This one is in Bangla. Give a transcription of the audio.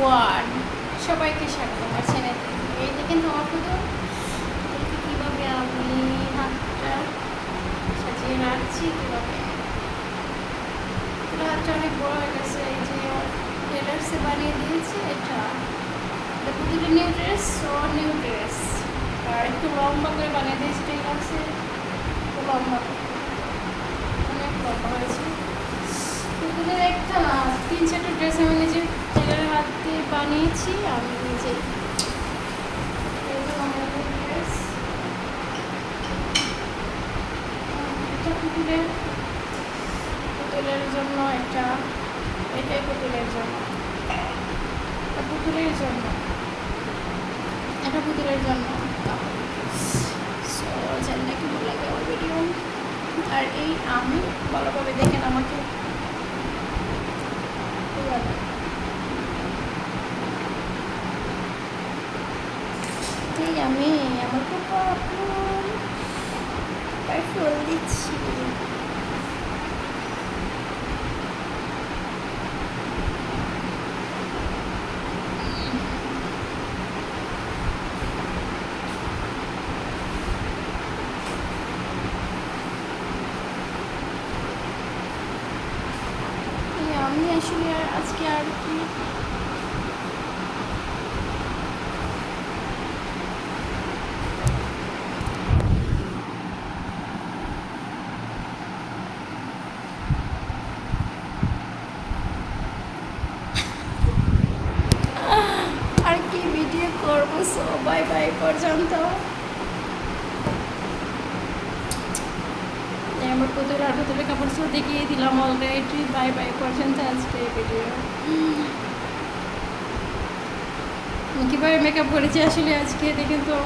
এভরিওয়ান, সবাইকে স্বাগত আমার চ্যানেলে। এই দেখেন আমার পুতুল কীভাবে আমি হাতটা সাজিয়ে রাখছি, কীভাবে পুরো হাতটা অনেক বড় হয়ে গেছে। এই যে টেলার্সে বানিয়ে দিয়েছে, এটা পুতুলের নিউ ড্রেস, নিউ ড্রেস আর একটু লম্বা করে বানিয়ে দিয়েছে টেলার্সে, একটু লম্বা অনেক লম্বা হয়েছে। পুতুলের একটা 3-4টা ড্রেস আমি নিজে টেলারের হাত দিয়ে বানিয়েছি, আমি নিজে। ড্রেস এটা পুতুলের জন্য, একটা এটাই পুতুলের জন্য, এটা পুতুলের জন্য, এটা পুতুলের জন্য। সো জানি না কেমন লাগে আমার ভিডিও। আর এই আমি ভালোভাবে দেখেন আমাকে, আমি আমার পাপা ফুল দিচ্ছি। আমি আসলে আজকে আর কি ভিডিও করবো। সো বাই বাই পর্যন্ত। আমার পুতুল আর পুতুলের কাপড় সব দেখিয়ে দিলাম অলরেডি। বাই বাই পর্যন্ত আজকে ভিডিও। কীভাবে মেকআপ করেছি আসলে আজকে দেখেন তো।